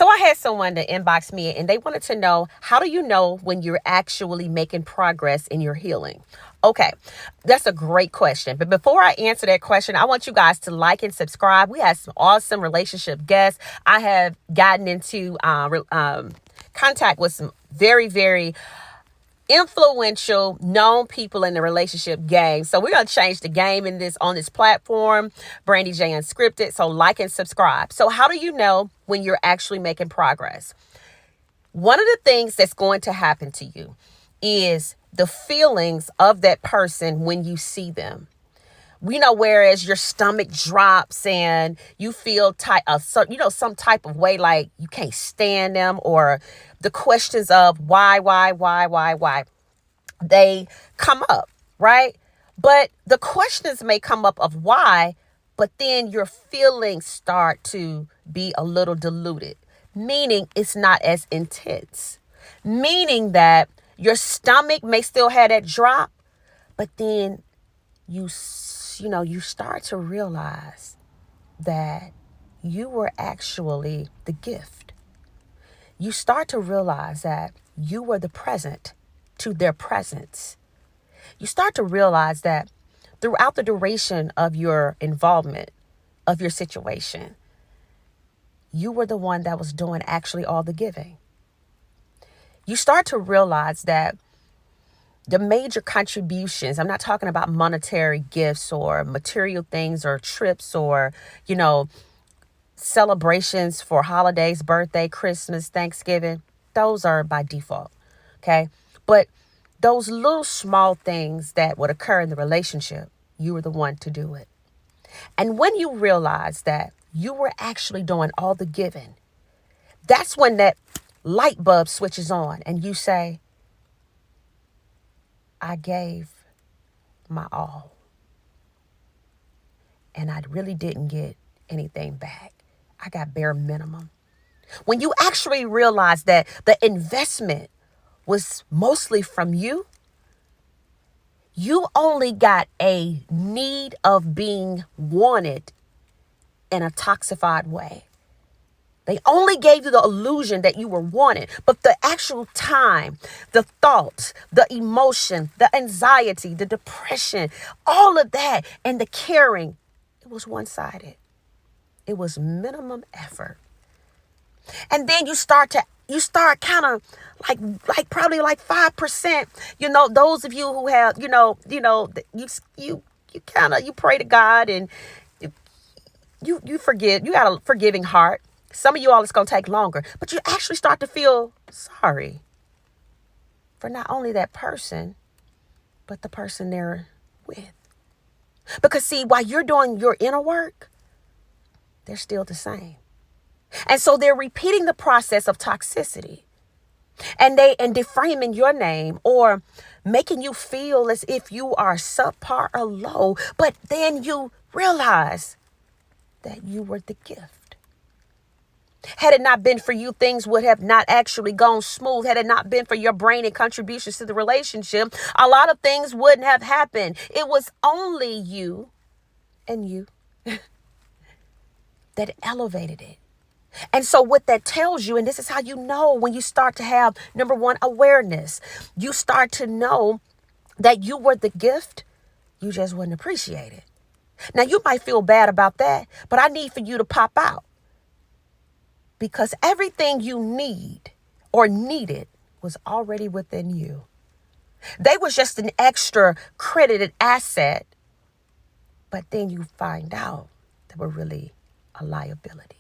So I had someone to inbox me and they wanted to know, how do you know when you're actually making progress in your healing? Okay, that's a great question. But before I answer that question, I want you guys to like and subscribe. We have some awesome relationship guests. I have gotten into contact with some very, very influential, known people in the relationship game. So we're going to change the game on this platform, Brandy J Unscripted. So like and subscribe. So how do you know when you're actually making progress? One of the things that's going to happen to you is the feelings of that person when you see them. Whereas your stomach drops and you feel some type of way, like you can't stand them, or the questions of why, they come up, right? But the questions may come up of why, but then your feelings start to be a little diluted, meaning it's not as intense, meaning that your stomach may still have that drop, but then you start to realize that you were actually the gift. You start to realize that you were the present to their presence. You start to realize that throughout the duration of your involvement, of your situation, you were the one that was doing actually all the giving. You start to realize that the major contributions, I'm not talking about monetary gifts or material things or trips or, celebrations for holidays, birthday, Christmas, Thanksgiving. Those are by default. Okay. But those little small things that would occur in the relationship, you were the one to do it. And when you realize that you were actually doing all the giving, that's when that light bulb switches on and you say, I gave my all. And I really didn't get anything back. I got bare minimum. When you actually realize that the investment was mostly from you, you only got a need of being wanted in a toxified way. They only gave you the illusion that you were wanted, but the actual time, the thoughts, the emotion, the anxiety, the depression, all of that, and the caring, it was one-sided. It was minimum effort. And then you start kind of like probably like 5%, those of you who have, you pray to God and you forgive, you got a forgiving heart. Some of you all, it's going to take longer, but you actually start to feel sorry for not only that person, but the person they're with. Because see, while you're doing your inner work, they're still the same. And so they're repeating the process of toxicity and deframing your name or making you feel as if you are subpar or low. But then you realize that you were the gift. Had it not been for you, things would have not actually gone smooth. Had it not been for your brain and contributions to the relationship, a lot of things wouldn't have happened. It was only you and you that elevated it. And so what that tells you, and this is how you know when you start to have, number one, awareness. You start to know that you were the gift. You just wouldn't appreciate it. Now, you might feel bad about that, but I need for you to pop out. Because everything you need or needed was already within you. They was just an extra credited asset. But then you find out they were really a liability.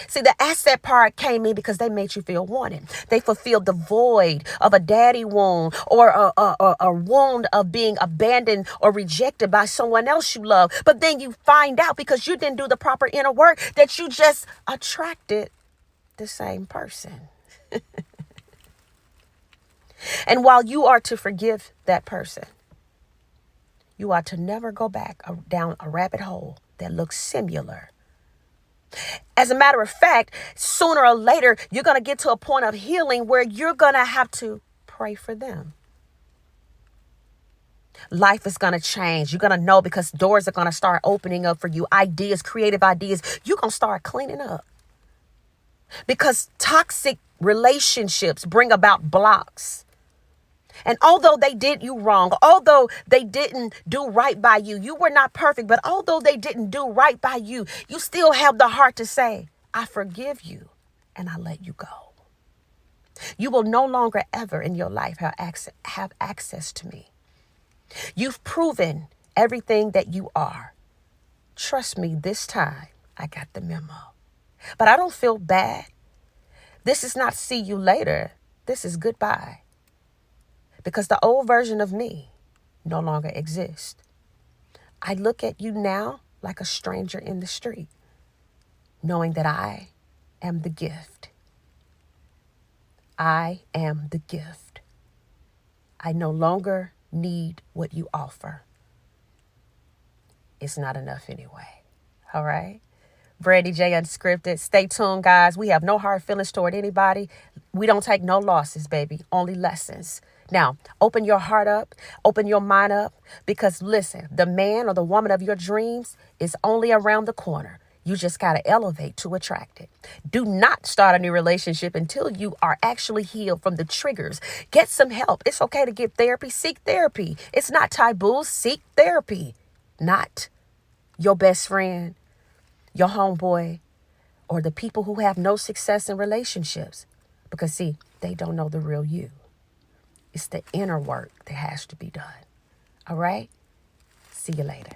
See, the asset part came in because they made you feel wanted. They fulfilled the void of a daddy wound or a wound of being abandoned or rejected by someone else you love. But then you find out because you didn't do the proper inner work that you just attracted the same person. And while you are to forgive that person, you are to never go back down a rabbit hole that looks similar. As a matter of fact, sooner or later, you're going to get to a point of healing where you're going to have to pray for them. Life is going to change. You're going to know because doors are going to start opening up for you. Ideas, creative ideas. You're going to start cleaning up. because toxic relationships bring about blocks. And although they did you wrong, although they didn't do right by you, you were not perfect, but although they didn't do right by you, you still have the heart to say, I forgive you and I let you go. You will no longer ever in your life have access to me. You've proven everything that you are. Trust me, this time I got the memo. But I don't feel bad. This is not see you later. This is goodbye. Because the old version of me no longer exists. I look at you now like a stranger in the street, knowing that I am the gift. I am the gift. I no longer need what you offer. It's not enough anyway. All right? Brandy J Unscripted. Stay tuned, guys. We have no hard feelings toward anybody. We don't take no losses, baby. Only lessons. Now, open your heart up. Open your mind up. Because listen, the man or the woman of your dreams is only around the corner. You just got to elevate to attract it. Do not start a new relationship until you are actually healed from the triggers. Get some help. It's okay to get therapy. Seek therapy. It's not taboo. Seek therapy. Not your best friend, your homeboy, or the people who have no success in relationships. Because, see, they don't know the real you. It's the inner work that has to be done. All right? See you later.